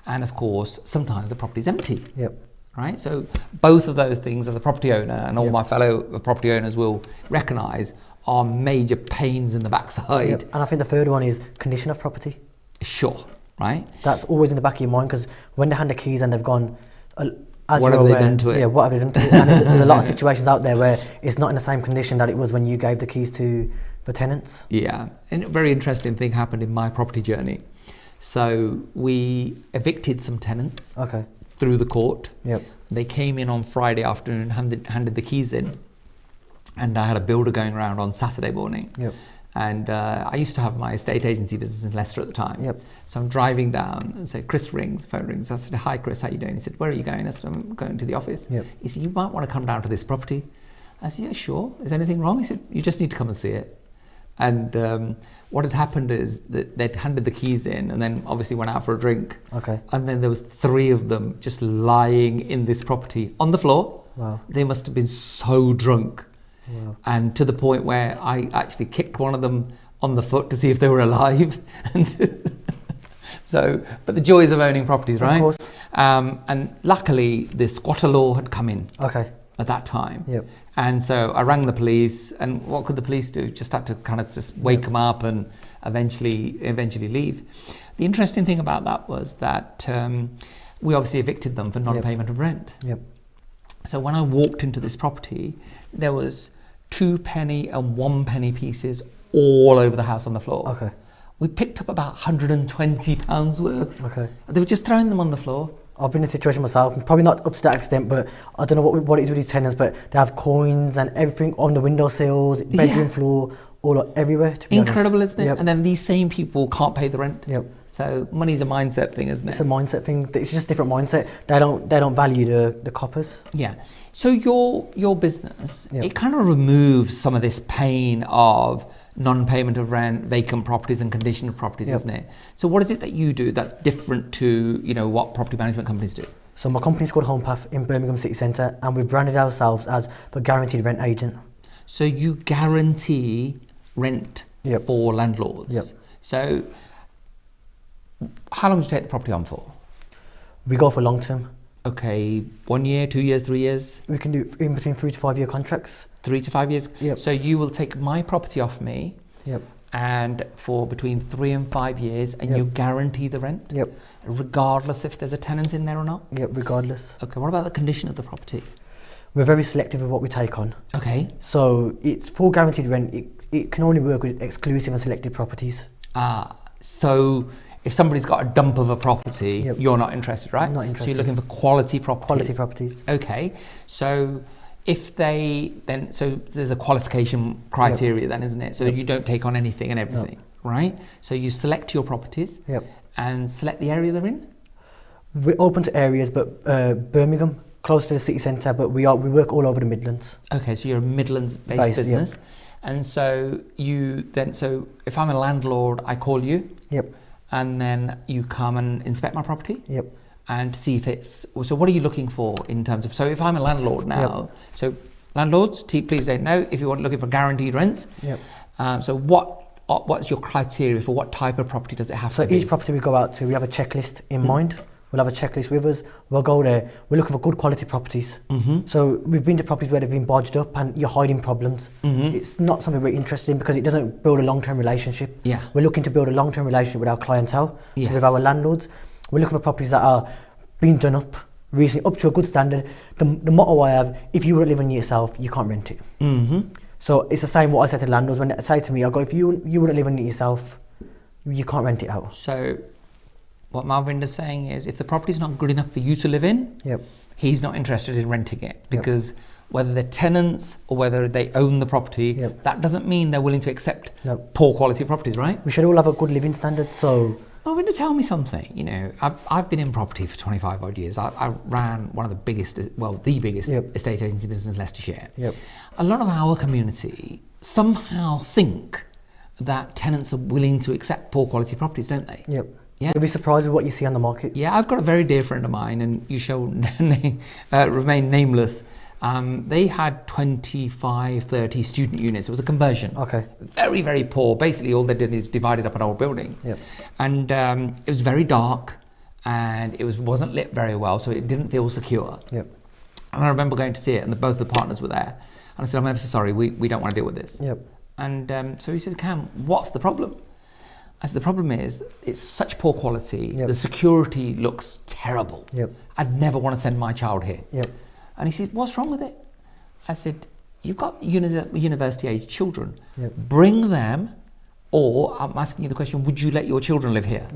S1: And of course, sometimes the property's empty.
S2: Yep.
S1: Right, so both of those things, as a property owner, and all my fellow property owners will recognise, are major pains in the backside.
S2: Yep. And I think the third one is condition of property.
S1: Sure, right.
S2: That's always in the back of your mind, because when they hand the keys and they've gone,
S1: what have they done to it?
S2: Yeah, what have they done to it? And there's a lot of situations out there where it's not in the same condition that it was when you gave the keys to the tenants.
S1: Yeah, and a very interesting thing happened in my property journey. So we evicted some tenants.
S2: Okay.
S1: Through the court.
S2: Yep.
S1: They came in on Friday afternoon and handed the keys in, and I had a builder going around on Saturday morning.
S2: Yep.
S1: And I used to have my estate agency business in Leicester at the time.
S2: Yep.
S1: So I'm driving down and say, Chris rings, phone rings. I said, hi Chris, how you doing? He said, where are you going? I said, I'm going to the office.
S2: Yep.
S1: He said, you might want to come down to this property. I said, yeah, sure. Is anything wrong? He said, you just need to come and see it. And what had happened is that they'd handed the keys in and then obviously went out for a drink.
S2: Okay.
S1: And then there was 3 of them just lying in this property on the floor.
S2: Wow.
S1: They must have been so drunk.
S2: Wow.
S1: And to the point where I actually kicked one of them on the foot to see if they were alive. And but the joys of owning properties, right?
S2: Of course.
S1: And luckily the squatter law had come in.
S2: Okay.
S1: At that time.
S2: Yep.
S1: And so I rang the police, and what could the police do? Just had to kind of just wake them up and eventually leave. The interesting thing about that was that we obviously evicted them for non-payment of rent.
S2: Yep.
S1: So when I walked into this property, there was 2 penny and 1 penny pieces all over the house on the floor.
S2: Okay.
S1: We picked up about £120 worth.
S2: Okay.
S1: They were just throwing them on the floor.
S2: I've been in a situation myself, probably not up to that extent, but I don't know what it is with these tenants, but they have coins and everything on the windowsills, bedroom floor, everywhere. To be
S1: incredible,
S2: honest.
S1: Isn't it?
S2: Yep.
S1: And then these same people can't pay the rent.
S2: Yep.
S1: So money's a mindset thing, isn't it?
S2: It's a mindset thing. It's just a different mindset. They don't value the coppers.
S1: Yeah. So your business,
S2: Yep.
S1: it kind of removes some of this pain of non-payment of rent, vacant properties and condition of properties,
S2: Yep.
S1: isn't it? So what is it that you do that's different to, what property management companies do?
S2: So my company's called Homepath in Birmingham City Centre, and we've branded ourselves as the guaranteed rent agent.
S1: So you guarantee rent
S2: Yep.
S1: for landlords.
S2: Yep.
S1: So how long do you take the property on for?
S2: We go for long term.
S1: Okay, 1 year, 2 years, 3 years?
S2: We can do in between 3 to 5 year contracts.
S1: 3 to 5 years?
S2: Yep.
S1: So you will take my property off me.
S2: Yep.
S1: And for between 3 and 5 years, and
S2: Yep.
S1: you guarantee the rent?
S2: Yep.
S1: Regardless if there's a tenant in there or not?
S2: Yep, regardless.
S1: Okay, what about the condition of the property?
S2: We're very selective with what we take on.
S1: Okay.
S2: So it's for guaranteed rent. It can only work with exclusive and selected properties.
S1: So if somebody's got a dump of a property,
S2: Yep.
S1: you're not interested, right?
S2: Not interested.
S1: So you're looking for quality properties.
S2: Quality properties.
S1: Okay. So if so there's a qualification criteria then, isn't it? So
S2: Yep.
S1: you don't take on anything and everything, right? So you select your properties.
S2: Yep.
S1: And select the area they're in.
S2: We're open to areas, but Birmingham close to the city centre, but we work all over the Midlands.
S1: Okay, so you're a Midlands-based business. And so so if I'm a landlord, I call you.
S2: Yep.
S1: And then you come and inspect my property.
S2: Yep.
S1: And see if it's, so what are you looking for in terms of, so if I'm a landlord now, so landlords, please don't know, if you're looking for guaranteed rents.
S2: Yep.
S1: So what's your criteria for what type of property does it have to be?
S2: So each property we go out to, we have a checklist in mind. We'll have a checklist with us. We'll go there. We're looking for good quality properties. So we've been to properties where they've been bodged up and you're hiding problems. It's not something we're interested in because it doesn't build a long-term relationship.
S1: Yeah.
S2: We're looking to build a long-term relationship with our clientele,
S1: Yes.
S2: so with our landlords. We're looking for properties that are being done up recently, up to a good standard. The motto I have, if you wouldn't live in it yourself, you can't rent it. So it's the same what I say to landlords. When they say to me, I go, if you wouldn't live in it yourself, you can't rent it out.
S1: So what Malvinder's saying is, if the property's not good enough for you to live in, he's not interested in renting it, because whether they're tenants or whether they own the property, that doesn't mean they're willing to accept poor quality proproperties, right?
S2: We should all have a good living standard. So
S1: Malvinder, tell me something. You know, I've been in property for 25 odd years. I ran one of the biggest, the biggest estate agency business in Leicestershire. A lot of our community somehow think that tenants are willing to accept poor quality properties, don't they? Yeah.
S2: You'll be surprised with what you see on the market.
S1: Yeah, I've got a very dear friend of mine, and you shall remain nameless. They had 25, 30 student units. It was a conversion.
S2: Okay.
S1: Very, very poor. Basically, all they did is divided up an old building. And it was very dark, and it wasn't lit very well, so it didn't feel secure. And I remember going to see it, and both the partners were there. And I said, I'm ever so sorry, we don't want to deal with this. And so he said, Kam, what's the problem? I said, the problem is, it's such poor quality, the security looks terrible. I'd never want to send my child here. And he said, what's wrong with it? I said, you've got university-age children. Bring them, or I'm asking you the question, would you let your children live here?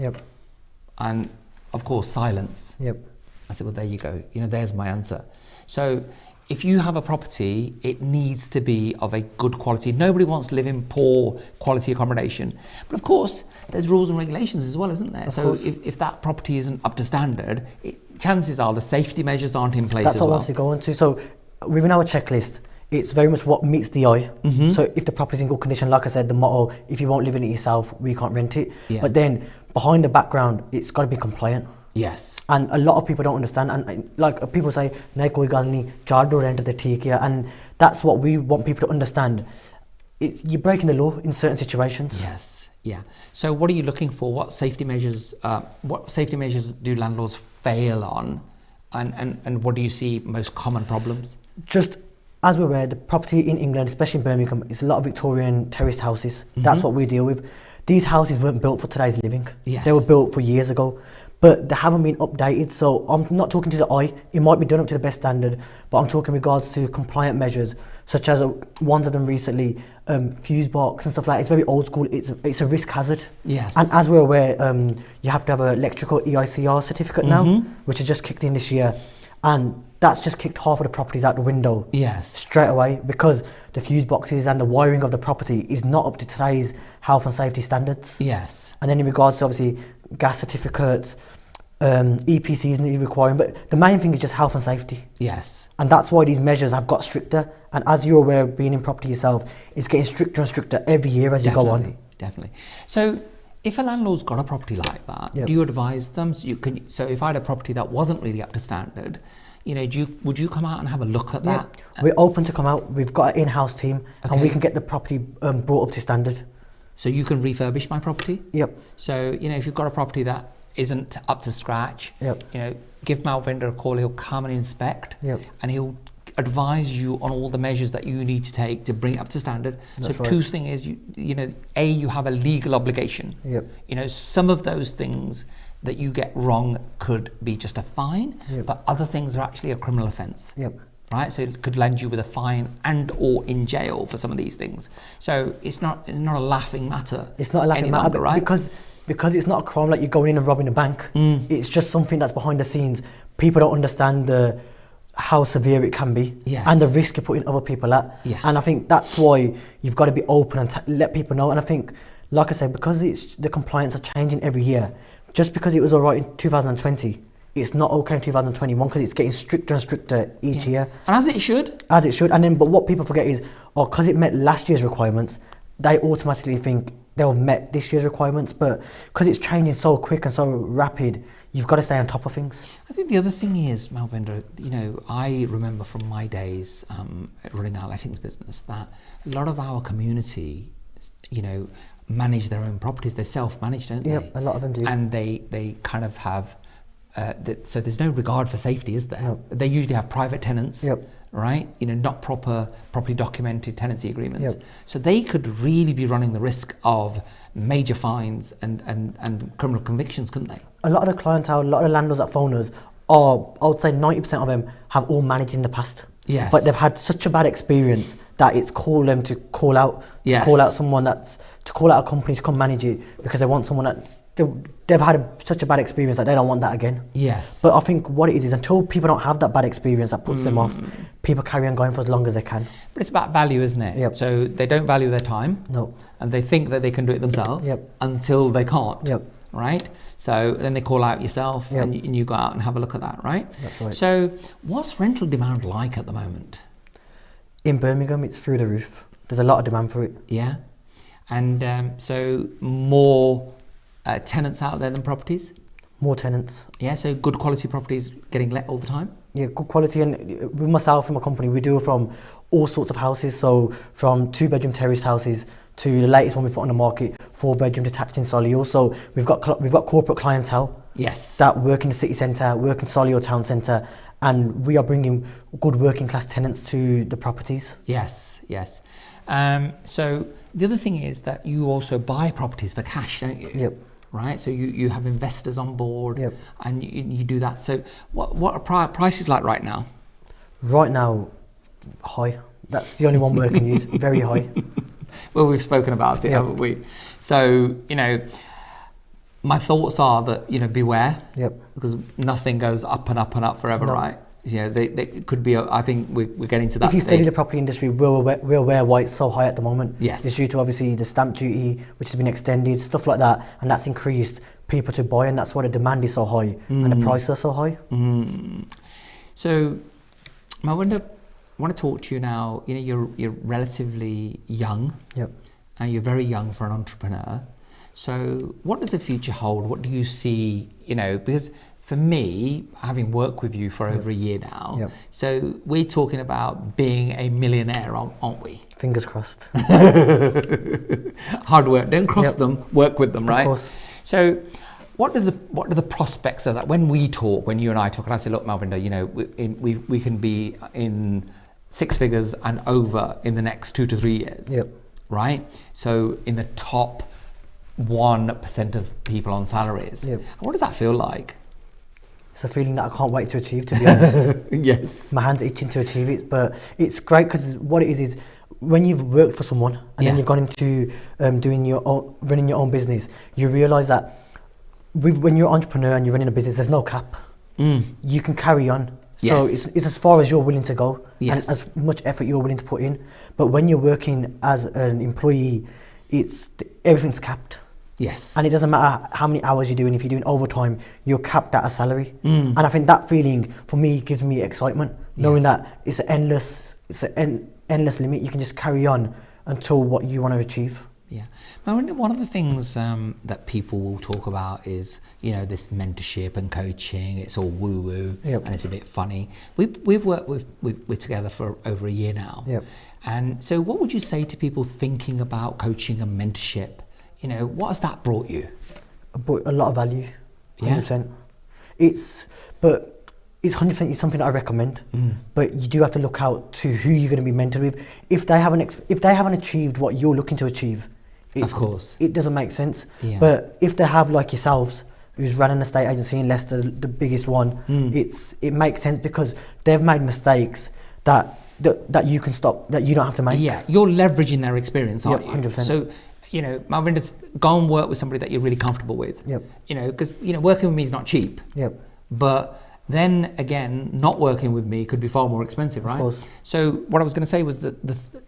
S1: And of course, silence. I said, well, there you go. You know, there's my answer. So if you have a property, it needs to be of a good quality. Nobody wants to live in poor quality accommodation. But of course, there's rules and regulations as well, isn't there? So if that property isn't up to standard, chances are the safety measures aren't in place as well.
S2: That's what I wanted to go on to. So within our checklist, it's very much what meets the eye. So if the property's in good condition, like I said, the motto, if you won't live in it yourself, we can't rent it. But then behind the background, it's got to be compliant. And a lot of people don't understand, and like people say, "Nahi koi gal nahi, char do rent the theek hai," and that's what we want people to understand. You're breaking the law in certain situations.
S1: So what are you looking for? What safety measures? Do landlords fail on, and what do you see most common problems?
S2: Just as we're aware, the property in England, especially in Birmingham, is a lot of Victorian terraced houses. That's what we deal with. These houses weren't built for today's living. They were built for years ago. But they haven't been updated, so I'm not talking to the eye. It might be done up to the best standard, but I'm talking in regards to compliant measures, such as ones I've done recently, fuse box and stuff like that. It's very old school. It's a risk hazard. And as we're aware, you have to have an electrical EICR certificate now, which has just kicked in this year, and that's just kicked half of the properties out the window. Straight away, because the fuse boxes and the wiring of the property is not up to today's health and safety standards. And then in regards to obviously gas certificates, EPCs need requiring, but the main thing is just health and safety. And that's why these measures have got stricter. And as you're aware, being in property yourself, it's getting stricter and stricter every year as you go on.
S1: So if a landlord's got a property like that, do you advise them? So if I had a property that wasn't really up to standard, you know, would you come out and have a look at that?
S2: We're open to come out. We've got an in-house team, and we can get the property brought up to standard.
S1: So you can refurbish my property? So, you know, if you've got a property that isn't up to scratch, you know, give Malvinder a call, he'll come and inspect, and he'll advise you on all the measures that you need to take to bring it up to standard. Two things is, you know, you have a legal obligation. You know, some of those things that you get wrong could be just a fine, but other things are actually a criminal offence. Right, so it could land you with a fine and or in jail for some of these things. So it's not a laughing matter.
S2: It's not a laughing matter,
S1: longer, right?
S2: Because it's not a crime like you're going in and robbing a bank. It's just something that's behind the scenes. People don't understand how severe it can be and the risk you're putting other people at. And I think that's why you've got to be open and let people know. And I think, like I said, because the compliance are changing every year, just because it was all right in 2020, it's not okay in 2021 because it's getting stricter and stricter each year.
S1: And as it should.
S2: As it should. And then, but what people forget is, because it met last year's requirements, they automatically think they'll met this year's requirements. But because it's changing so quick and so rapid, you've got to stay on top of things.
S1: I think the other thing is, Malvinder, I remember from my days running our lettings business that a lot of our community, manage their own properties. They're self-managed, don't they?
S2: Yep, a lot of them do.
S1: And they kind of have, so there's no regard for safety, is there?
S2: No.
S1: They usually have private tenants,
S2: Yep.
S1: right? Not properly documented tenancy agreements.
S2: Yep.
S1: So they could really be running the risk of major fines and criminal convictions, couldn't they?
S2: A lot of the clientele, a lot of the landlords that phone us are, I would say 90% of them have all managed in the past.
S1: Yes.
S2: But they've had such a bad experience that it's called them to call out to call out a company to come manage it because they want someone that they've had such a bad experience that they don't want that again.
S1: Yes.
S2: But I think what it is until people don't have that bad experience that puts them off, people carry on going for as long as they can.
S1: But it's about value, isn't it?
S2: Yep.
S1: So they don't value their time.
S2: No.
S1: And they think that they can do it themselves until they can't.
S2: Yep.
S1: Right? So then they call out yourself
S2: Yep.
S1: and you go out and have a look at that, right?
S2: That's right.
S1: So what's rental demand like at the moment?
S2: In Birmingham, it's through the roof. There's a lot of demand for it.
S1: Yeah. And so more tenants out there than properties?
S2: More tenants.
S1: Yeah, so good quality properties getting let all the time?
S2: Yeah, good quality. And with myself and my company, we do from all sorts of houses. So from 2-bedroom terraced houses to the latest one we put on the market, 4-bedroom detached in Solihull. So we've got corporate clientele.
S1: Yes.
S2: That work in the city centre, work in Solihull town centre, and we are bringing good working class tenants to the properties.
S1: Yes. So the other thing is that you also buy properties for cash, don't you?
S2: Yep.
S1: Right, so you have investors on board.
S2: Yep.
S1: And you do that. So what are prices like right now?
S2: Right now, high. That's the only one word I can use. Very high.
S1: Well, we've spoken about it, haven't we? So, my thoughts are that, beware.
S2: Yep.
S1: Because nothing goes up and up and up forever, right? They could be, I think we're getting to that
S2: If you
S1: stage.
S2: study the property industry, we're aware why it's so high at the moment.
S1: Yes.
S2: It's due to obviously the stamp duty, which has been extended, stuff like that, and that's increased people to buy, and that's why the demand is so high and the prices are so high.
S1: So, I want to talk to you now. You're relatively young.
S2: Yep.
S1: And you're very young for an entrepreneur. So, what does the future hold? What do you see? Because for me, having worked with you for over a year now, so we're talking about being a millionaire, aren't we?
S2: Fingers crossed.
S1: Hard work. Don't cross them. Work with them, right?
S2: Of course.
S1: So, what are the prospects of that? When you and I talk, and I say, look, Malvinder, we can be in 6 figures and over in the next 2 to 3 years.
S2: Yep.
S1: Right? So in the top 1% of people on salaries.
S2: Yep.
S1: What does that feel like?
S2: It's a feeling that I can't wait to achieve, to be honest.
S1: Yes.
S2: My hand's itching to achieve it, but it's great because what it is when you've worked for someone and then you've gone into running your own business, you realise that when you're an entrepreneur and you're running a business, there's no cap. You can carry on.
S1: Yes.
S2: So it's as far as you're willing to go
S1: Yes.
S2: and as much effort you're willing to put in. But when you're working as an employee, everything's capped.
S1: Yes.
S2: And it doesn't matter how many hours you're doing. If you're doing overtime, you're capped at a salary. And I think that feeling for me gives me excitement, knowing that it's an endless limit. You can just carry on until what you want to achieve.
S1: Yeah. One of the things that people will talk about is, this mentorship and coaching. It's all woo-woo and it's a bit funny. We've worked with together for over a year now.
S2: Yep.
S1: And so what would you say to people thinking about coaching and mentorship? What has that brought you?
S2: But a lot of value, 100%.
S1: Yeah.
S2: But it's 100% something that I recommend. But you do have to look out to who you're going to be mentored with. If they haven't achieved what you're looking to achieve,
S1: of course,
S2: it doesn't make sense.
S1: Yeah.
S2: But if they have, like yourselves, who's run an estate agency in Leicester, the biggest one, it makes sense because they've made mistakes that you can stop, that you don't have to make.
S1: Yeah, you're leveraging their experience, aren't you?
S2: 100%.
S1: So, Malvinder's go and work with somebody that you're really comfortable with.
S2: Yep.
S1: Because working with me is not cheap.
S2: Yep.
S1: But Then again, not working with me could be far more expensive, right?
S2: Of course.
S1: So what I was going to say was that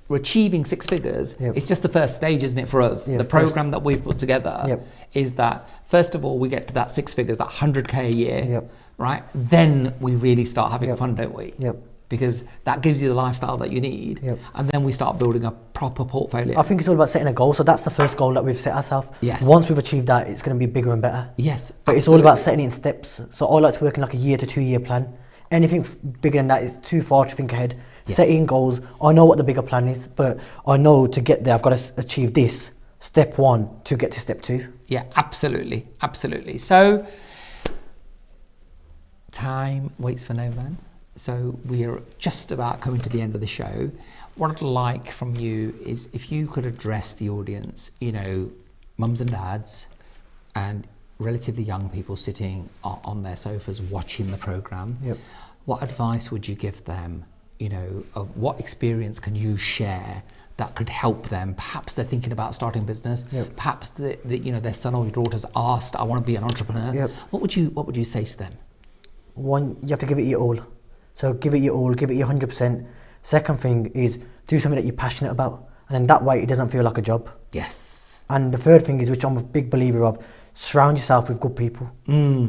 S1: we're achieving 6 figures.
S2: Yep.
S1: It's just the first stage, isn't it, for us?
S2: Yeah,
S1: the program that we've put together
S2: Yep.
S1: is that, first of all, we get to that 6 figures, that 100K a year,
S2: Yep.
S1: right? Then we really start having
S2: Yep.
S1: fun, don't we?
S2: Yep.
S1: Because that gives you the lifestyle that you need.
S2: Yep.
S1: And then we start building a proper portfolio.
S2: I think it's all about setting a goal. So that's the first goal that we've set ourselves.
S1: Yes.
S2: Once we've achieved that, it's going to be bigger and better.
S1: Yes.
S2: But it's all about setting it in steps. So I like to work in like a 1 to 2 year plan. Anything bigger than that is too far to think ahead.
S1: Yeah.
S2: Setting goals. I know what the bigger plan is, but I know to get there, I've got to achieve this. Step 1 to get to step 2.
S1: Yeah, absolutely. Absolutely. So time waits for no man. So we are just about coming to the end of the show. What I'd like from you is if you could address the audience, you know, mums and dads and relatively young people sitting on their sofas watching the program.
S2: Yep.
S1: What advice would you give them? You know, of what experience can you share that could help them? Perhaps they're thinking about starting a business.
S2: Yep.
S1: Perhaps you know, their son or daughter's asked, "I want to be an entrepreneur."
S2: Yep.
S1: What would you say to them?
S2: One, you have to give it your all. So give it your all, give it your 100%. Second thing is do something that you're passionate about. And then that way it doesn't feel like a job.
S1: Yes.
S2: And the third thing is, which I'm a big believer of, surround yourself with good people.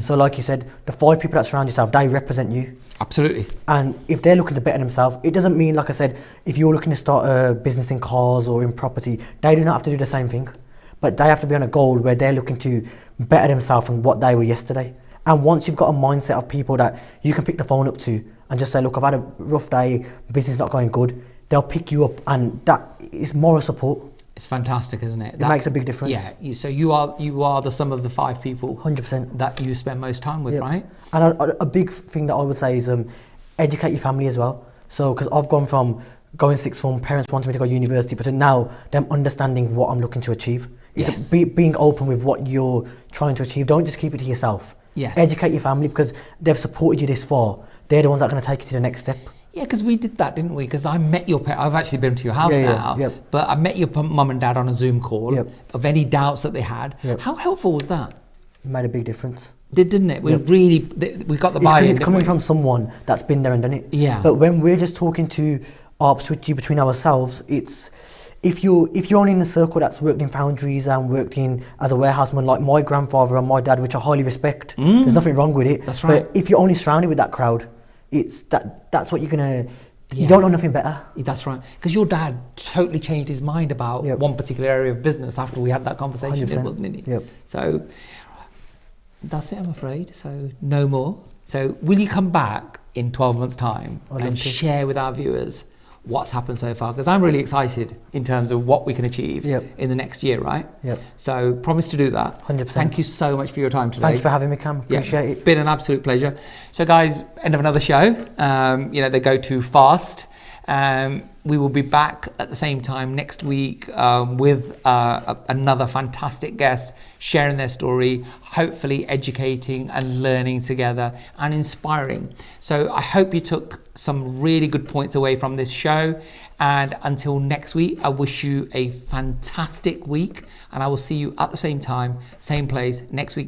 S2: So like you said, the 5 people that surround yourself, they represent you.
S1: Absolutely.
S2: And if they're looking to better themselves, it doesn't mean, like I said, if you're looking to start a business in cars or in property, they do not have to do the same thing. But they have to be on a goal where they're looking to better themselves from what they were yesterday. And once you've got a mindset of people that you can pick the phone up to and just say, look, I've had a rough day, business not going good, they'll pick you up, and that is moral support.
S1: It's fantastic, isn't it?
S2: It makes a big difference.
S1: Yeah. So you are the sum of the 5 people
S2: 100%.
S1: that you spend most time with,
S2: Yep.
S1: right?
S2: And a big thing that I would say is educate your family as well. So, because I've gone from going sixth form, parents wanting me to go to university, but to now them understanding what I'm looking to achieve. It's
S1: Yes.
S2: being open with what you're trying to achieve. Don't just keep it to yourself.
S1: Yes.
S2: Educate your family, because they've supported you this far. They're the ones that are going to take you to the next step.
S1: Yeah, because we did that, didn't we? Because I met your parents. I've actually been to your house now,
S2: Yep.
S1: but I met your mum and dad on a Zoom call
S2: Yep.
S1: of any doubts that they had.
S2: Yep.
S1: How helpful was that?
S2: It made a big difference.
S1: Didn't it? We
S2: Yep.
S1: really, we got the
S2: It's 'cause
S1: buy-in.
S2: it's
S1: didn't
S2: coming
S1: we?
S2: from someone that's been there and done it.
S1: Yeah.
S2: But when we're just talking to between ourselves, it's if you're only in a circle that's worked in foundries and worked in as a warehouseman, like my grandfather and my dad, which I highly respect. There's nothing wrong with it.
S1: That's right.
S2: But if you're only surrounded with that crowd, it's that's what you're gonna.
S1: Yeah.
S2: You don't know nothing better.
S1: That's right. Because your dad totally changed his mind about
S2: Yep.
S1: one particular area of business after we had that conversation,
S2: 100%.
S1: wasn't he?
S2: Yep.
S1: So that's it, I'm afraid. So no more. So will you come back in 12 months' time
S2: I'd love
S1: and
S2: to.
S1: share with our viewers what's happened so far? Because I'm really excited in terms of what we can achieve
S2: Yep.
S1: in the next year, right?
S2: Yep.
S1: So promise to do that.
S2: 100%.
S1: Thank you so much for your time today.
S2: Thank you for having me, Cam.
S1: Yeah,
S2: Appreciate it.
S1: been an absolute pleasure. So guys, end of another show. You know, they go too fast. We will be back at the same time next week with another fantastic guest sharing their story, hopefully educating and learning together and inspiring. So I hope you took some really good points away from this show. And until next week, I wish you a fantastic week, and I will see you at the same time, same place next week.